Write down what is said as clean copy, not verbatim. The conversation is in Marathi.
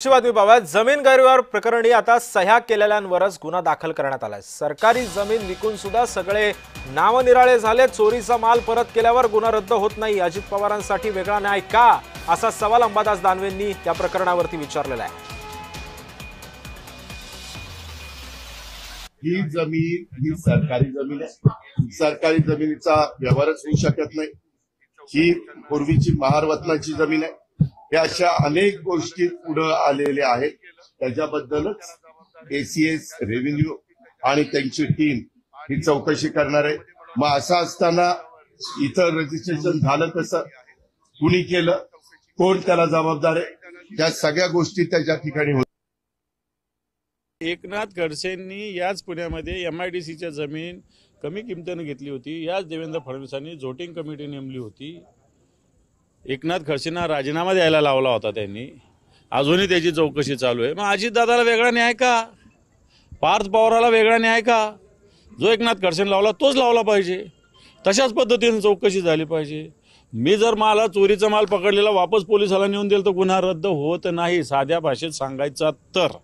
बातमी बाबत जमीन गैरव्यवहार प्रकरणी आता सह्या केलेल्यांवरच गुन्हा दाखल करण्यात आलाय। सरकारी जमीन विकून सुद्धा सगळे नावनिराळे झाले। चोरीचा माल परत केल्यावर गुन्हा रद्द होत नाही। अजित पवारांसाठी वेगळा न्याय का, असा सवाल अंबादास दानवेंनी या प्रकरणावरती विचारलेला आहे। ही जमीन ही सरकारी जमीन आहे। सरकारी जमिनीचा व्यवहारच होऊ शकत नाही। ही पूर्वीची महारवतनाची जमीन आहे। या अशा अनेक गोष्टी पुढे आलेल्या आहेत। त्याच्याबद्दलच एसीएस रेव्हेन्यू आणि त्यांची टीम ही चौकशी करणार आहे। मग असं असताना इथं रजिस्ट्रेशन झालं कसं, कुणी केलं, कोण त्याला जबाबदार आहे, या सगळ्या गोष्टी त्याच्या ठिकाणी होत। एकनाथ खडसेंनी याच पुण्यामध्ये MIDCच्या जमीन कमी किमतीने घेतली होती। याच देवेंद्र फडणवीसांनी झोटिंग कमिटी नेमली होती। एकनाथ खडसेंना राजीनामा द्यायला लावला होता त्यांनी। अजूनही त्याची चौकशी चालू आहे। मग अजितदादाला वेगळा न्याय का, पार्थ पवाराला वेगळा न्याय का? जो एकनाथ खडसेंना लावला तोच लावला पाहिजे। तशाच पद्धतीने चौकशी झाली पाहिजे। मी जर मला चोरीचा माल पकडलेला वापस पोलिसाला नेऊन दिला तर गुन्हा रद्द होत नाही। साध्या भाषेत सांगायचा तर